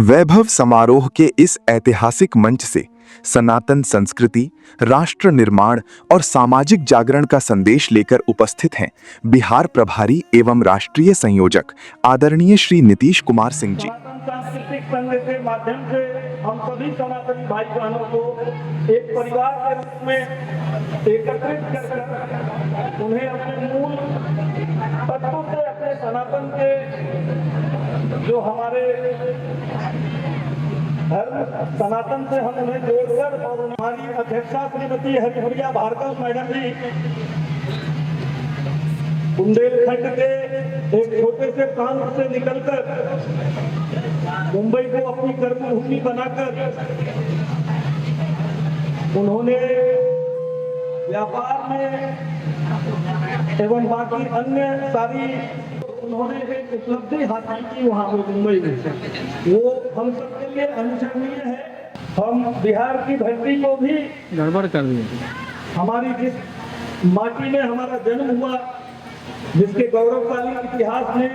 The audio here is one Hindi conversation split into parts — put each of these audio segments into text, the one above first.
वैभव समारोह के इस ऐतिहासिक मंच से सनातन संस्कृति, राष्ट्र निर्माण और सामाजिक जागरण का संदेश लेकर उपस्थित हैं बिहार प्रभारी एवं राष्ट्रीय संयोजक आदरणीय श्री नीतीश कुमार सिंह जी। सांस्कृतिक संघ के माध्यम से हम सभी सनातनी भाई बहनों को एक परिवार के रूप में एकत्रित कर उन्हें अपने मूल तत्वों से, अपने सनातन के जो हमारे धर्म सनातन से हम उन्हें जोड़कर, और हमारी अध्यक्षा श्रीमती हरिप्रिया भार्गव मैडम जी बुंदेलखंड के एक छोटे से प्रांत से निकलकर मुंबई को अपनी कर्मभूमि बनाकर उन्होंने व्यापार में एवं बाकी अन्य सारी उन्होंने एक उपलब्धि हासिल की वहाँ पे मुंबई में, वो हम सबके लिए अनुसरणीय है। हम बिहार की धरती को भी गड़बड़ कर दी, हमारी जिस माटी में हमारा जन्म हुआ, जिसके गौरवशाली इतिहास में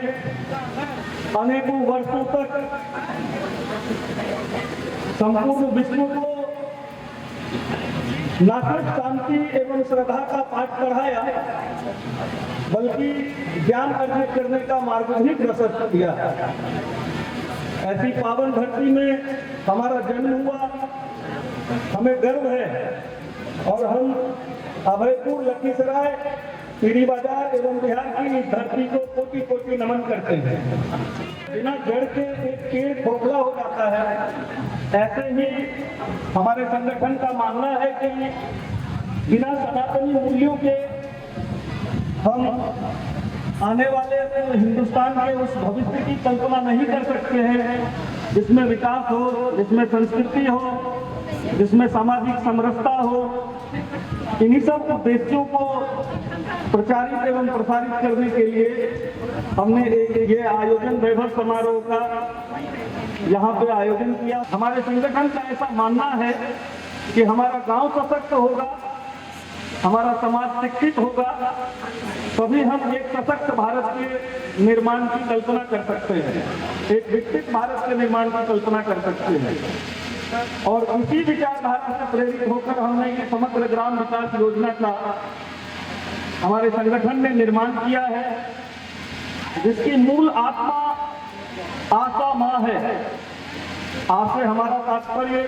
अनेकों वर्षों तक संपूर्ण विश्व को न सिर्फ शांति एवं श्रद्धा का पाठ पढ़ाया, बल्कि ज्ञान अर्जित करने का मार्ग भी प्रशस्त किया। ऐसी पावन धरती में हमारा जन्म हुआ, हमें गर्व है और हम अभयपुर, लखीसराय, पीरी बाजार एवं बिहार की इस धरती को कोटि कोटि नमन करते हैं। बिना जड़ के एक पेड़ खोखला हो जाता है, ऐसे ही हमारे संगठन का मानना है कि बिना सनातनी मूल्यों के हम आने वाले हिंदुस्तान के उस भविष्य की कल्पना नहीं कर सकते हैं जिसमें विकास हो, जिसमें संस्कृति हो, जिसमें सामाजिक समरसता हो। इन्हीं सब उद्देश्यों को प्रचारित एवं प्रसारित करने के लिए हमने ये आयोजन वैभव समारोह का यहाँ पे आयोजन किया। हमारे संगठन का ऐसा मानना है कि हमारा गांव सशक्त होगा, हमारा समाज शिक्षित होगा, तभी हम एक सशक्त भारत के निर्माण की कल्पना कर सकते हैं, एक विकसित भारत के निर्माण की कल्पना कर सकते हैं। और उसी विचारधारा से प्रेरित होकर हमने ये समग्र ग्राम विकास योजना का हमारे संगठन ने निर्माण किया है, जिसकी मूल आत्मा आशा माँ है। आ से हमारा तात्पर्य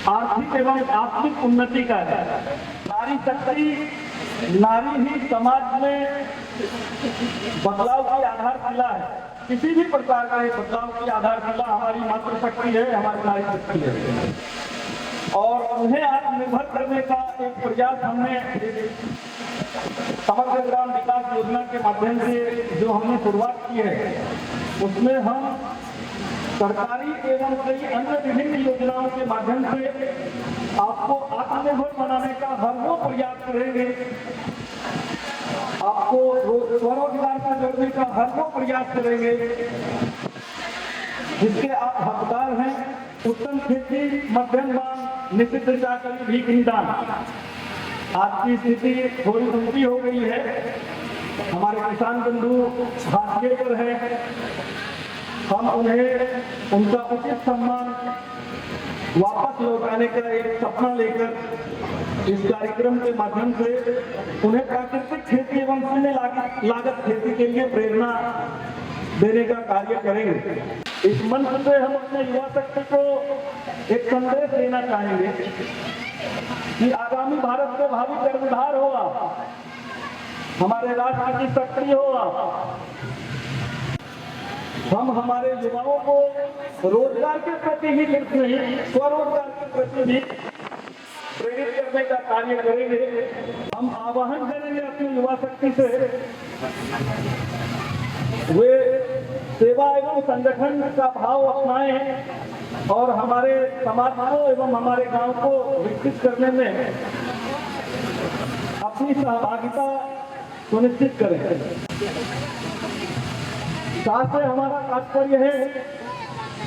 आर्थिक एवं आत्मिक उन्नति का है। नारी शक्ति, नारी ही समाज में बदलाव की आधारशिला है। किसी भी प्रकार का एक बदलाव की आधारशिला हमारी मातृशक्ति है, हमारी नारी शक्ति है। और उन्हें आत्मनिर्भर करने का एक प्रयास हमने समग्र ग्राम विकास योजना के माध्यम से जो हमने शुरुआत की है, उसमें हम सरकारी एवं कई अन्य विभिन्न योजनाओं के माध्यम से आपको आत्मनिर्भर बनाने का हर वो प्रयास करेंगे, आपको स्वरोजगार से जोड़ने का हर वो प्रयास करेंगे जिसके आप हकदार हैं। उत्तम खेती, मध्यम दान, निषिद्ध चाकरी, भीख निदान। आज की स्थिति थोड़ी उल्टी हो गई है, हमारे किसान बंधु हाशिए पर है। हम उन्हें उनका उचित सम्मान वापस लौटाने का एक सपना लेकर इस कार्यक्रम के माध्यम से उन्हें प्राकृतिक खेती एवं शून्य लागत खेती के लिए प्रेरणा देने का कार्य करेंगे। इस मंच से हम अपने युवा शक्ति को एक संदेश देना चाहेंगे कि आगामी भारत के भावी कर्णधार होगा, हमारे राष्ट्र की शक्ति होगा। हम हमारे युवाओं को रोजगार के प्रति ही सिर्फ नहीं, स्वरोजगार के प्रति भी प्रेरित करने का कार्य करेंगे। हम आह्वान करेंगे अपनी युवा शक्ति से वे सेवा एवं संगठन का भाव अपनाएं और हमारे समाज को एवं हमारे गांव को विकसित करने में अपनी सहभागिता सुनिश्चित करें। साथ से हमारा तात्पर्य है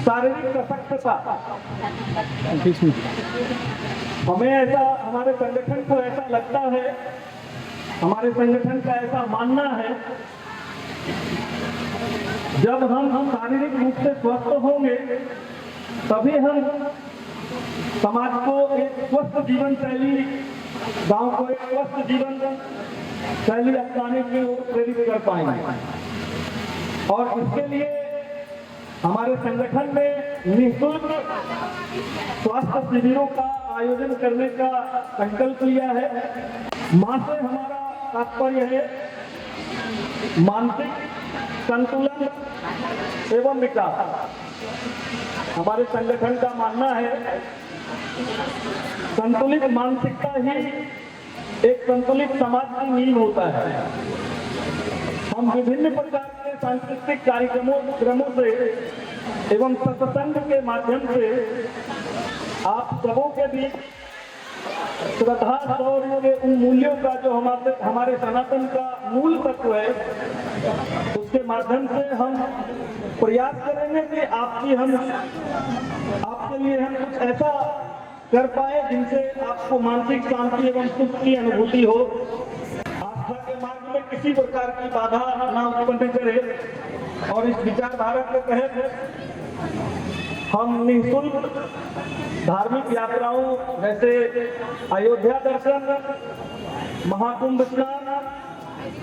शारीरिक सशक्तता। हमें ऐसा, हमारे संगठन को ऐसा लगता है, हमारे संगठन का ऐसा मानना है जब हम शारीरिक रूप से स्वस्थ होंगे तभी हम समाज को एक स्वस्थ जीवन शैली, गांव को एक स्वस्थ जीवन शैली अपनाने की ओर प्रेरित कर पाएंगे। और इसके लिए हमारे संगठन ने निःशुल्क स्वास्थ्य शिविरों का आयोजन करने का संकल्प लिया है। मां से हमारा तात्पर्य है मानसिक संतुलन एवं विकास। हमारे संगठन का मानना है संतुलित मानसिकता ही एक संतुलित समाज की नींव होता है। हम विभिन्न प्रकार के सांस्कृतिक कार्यक्रमों से एवं सत्संग के माध्यम से आप सबों के बीच श्रद्धा शौर्य के उन मूल्यों का जो हमारे सनातन का मूल तत्व है, उसके माध्यम से हम प्रयास करेंगे कि आपके लिए हम कुछ ऐसा कर पाए जिनसे आपको मानसिक शांति एवं सुख की अनुभूति हो। आस्था के मार्ग में किसी प्रकार की बाधा न उत्पन्न करे। और इस विचारधारा के तहत हम निःशुल्क धार्मिक यात्राओं जैसे अयोध्या दर्शन, महाकुंभ स्नान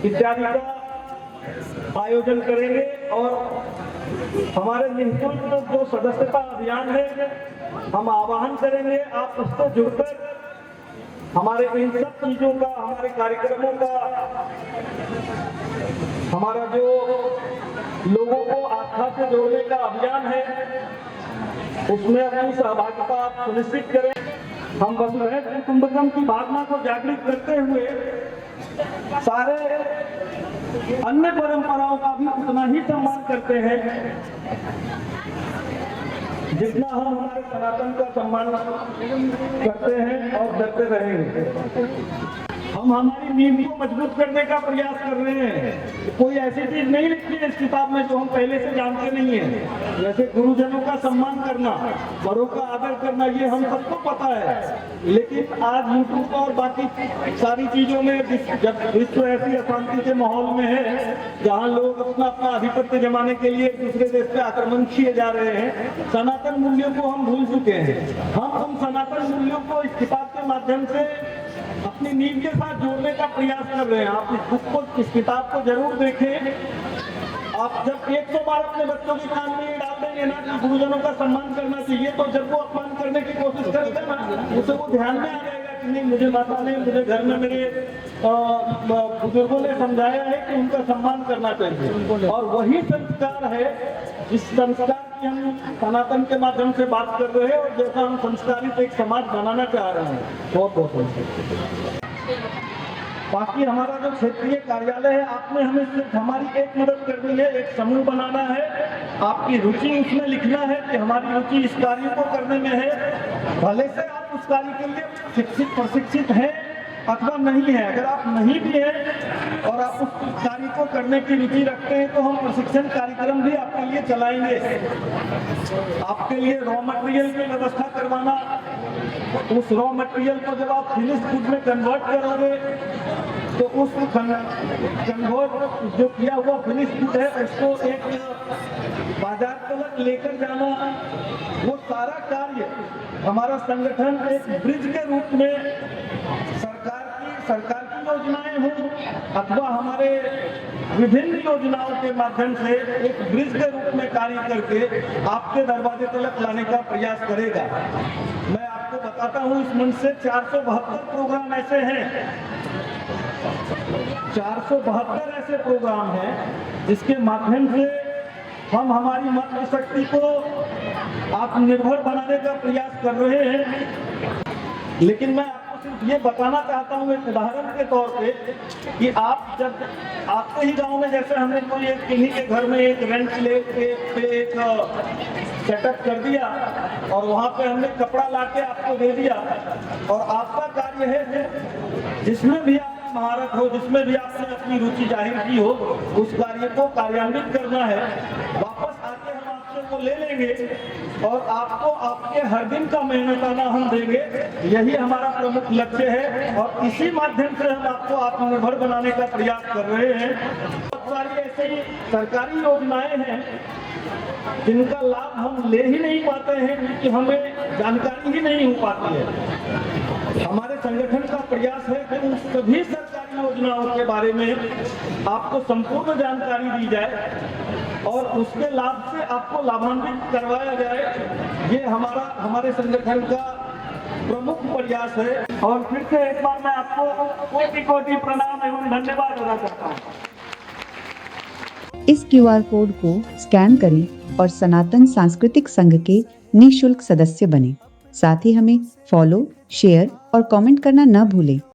इत्यादि का आयोजन करेंगे। और हमारे निःशुल्क जो सदस्यता अभियान है, हम आह्वान करेंगे आप उससे जुड़कर हमारे इन सब चीजों का, हमारे कार्यक्रमों का, हमारा जो लोगों को आस्था से जोड़ने का अभियान है, उसमें अपनी सहभागिता आप सुनिश्चित करें। हम वसुधैव कुटुंबकम की भावना को जागृत करते हुए सारे अन्य परंपराओं का भी उतना ही सम्मान करते हैं जितना हम हमारे सनातन का सम्मान करते हैं और करते रहेंगे। हम हमारी नींव को मजबूत करने का प्रयास कर रहे हैं। कोई ऐसी चीज नहीं लिखी है इस किताब में जो हम पहले से जानते नहीं है। जैसे गुरुजनों का सम्मान करना, बड़ों का आदर करना, ये हम सबको पता है। लेकिन आज यूट्यूब और बाकी सारी चीजों में जब विश्व ऐसी अशांति के माहौल में है जहाँ लोग अपना आधिपत्य जमाने के लिए दूसरे देश पे आक्रमण किए जा रहे हैं, सनातन मूल्यों को हम भूल चुके हैं। हम सनातन मूल्यों को इस किताब के माध्यम से अपनी नींव के साथ जोड़ने का प्रयास कर रहे हैं। आप इस बुक को, इस किताब को जरूर देखें। आप जब 100 बार अपने बच्चों के कान में डाल देंगे ना कि गुरुजनों का सम्मान करना चाहिए, तो जब वो अपमान करने की कोशिश करेगा ना, उसे वो ध्यान में आ जाएगा कि नहीं, मुझे माता ने, मुझे घर में मेरे बुजुर्गों ने समझाया है कि उनका सम्मान करना चाहिए। और वही संस्कार है जिस संस्कार की हम सनातन के माध्यम से बात कर रहे हैं और जैसा हम संस्कारित एक समाज बनाना चाह रहे हैं। बहुत बहुत बाकी हमारा जो क्षेत्रीय कार्यालय है, आपने हमें सिर्फ हमारी एक मदद करनी है, एक समूह बनाना है, आपकी रुचि उसमें लिखना है कि हमारी रुचि इस कार्य को करने में है। भले से आप उस कार्य के लिए शिक्षित प्रशिक्षित हैं अथवा नहीं है। अगर आप नहीं भी हैं और आप उस कार्य को करने की रुचि रखते हैं तो हम प्रशिक्षण कार्यक्रम भी आपके लिए चलाएंगे। आपके लिए रॉ मटेरियल की व्यवस्था करवाना, उस रॉ मटेरियल को जब आप फिनिश गुड में कन्वर्ट करोगे तो उस कन्वर्ट जो किया हुआ फिनिश गुड है उसको एक बाजार तक लेकर जाना, वो सारा कार्य हमारा संगठन एक ब्रिज के रूप में सरकार की योजनाएं हो अथवा हमारे विभिन्न योजनाओं के माध्यम से एक ब्रिज के रूप में कार्य करके आपके दरवाजे तक लाने का प्रयास करेगा। मैं आपको बताता हूं, इस मंच से 472 प्रोग्राम ऐसे हैं, 472 ऐसे प्रोग्राम हैं जिसके माध्यम से हम हमारी मातृ शक्ति को आत्मनिर्भर बनाने का प्रयास कर रहे हैं। लेकिन मैं आपको सिर्फ ये बताना चाहता हूँ एक उदाहरण के तौर पे कि आप जब आते ही गांव में, जैसे हमने कोई एक किन्हीं के घर में एक रेंट ले पे एक सेटअप कर दिया और वहाँ पे हमने कपड़ा लाके आपको दे दिया और आपका कार्य है जिसमें भी आप महारत हो, जिसमें भी आपने अपनी रुचि जाहिर की हो, उस कार्य को कार्यान्वित करना है। वापस आके हम आपसे वो ले लेंगे और आपको आपके हर दिन का मेहनताना हम देंगे। यही हमारा प्रमुख लक्ष्य है और इसी माध्यम से हम आपको आत्मनिर्भर बनाने का प्रयास कर रहे हैं। बहुत सारी ऐसी सरकारी योजनाएं हैं जिनका लाभ हम ले ही नहीं पाते हैं क्योंकि हमें जानकारी ही नहीं हो पाती है। हमारे संगठन का प्रयास है कि उन सभी सरकारी योजनाओं के बारे में आपको संपूर्ण जानकारी दी जाए और उसके लाभ से आपको लाभान्वित करवाया जाए। ये हमारे संगठन का प्रमुख प्रयास है। और फिर से एक बार मैं आपको कोटि-कोटि प्रणाम एवं धन्यवाद अदा करता हूँ। इस QR कोड को स्कैन करें और सनातन सांस्कृतिक संघ के निःशुल्क सदस्य बने। साथ ही हमें फॉलो, शेयर और कमेंट करना न भूलें।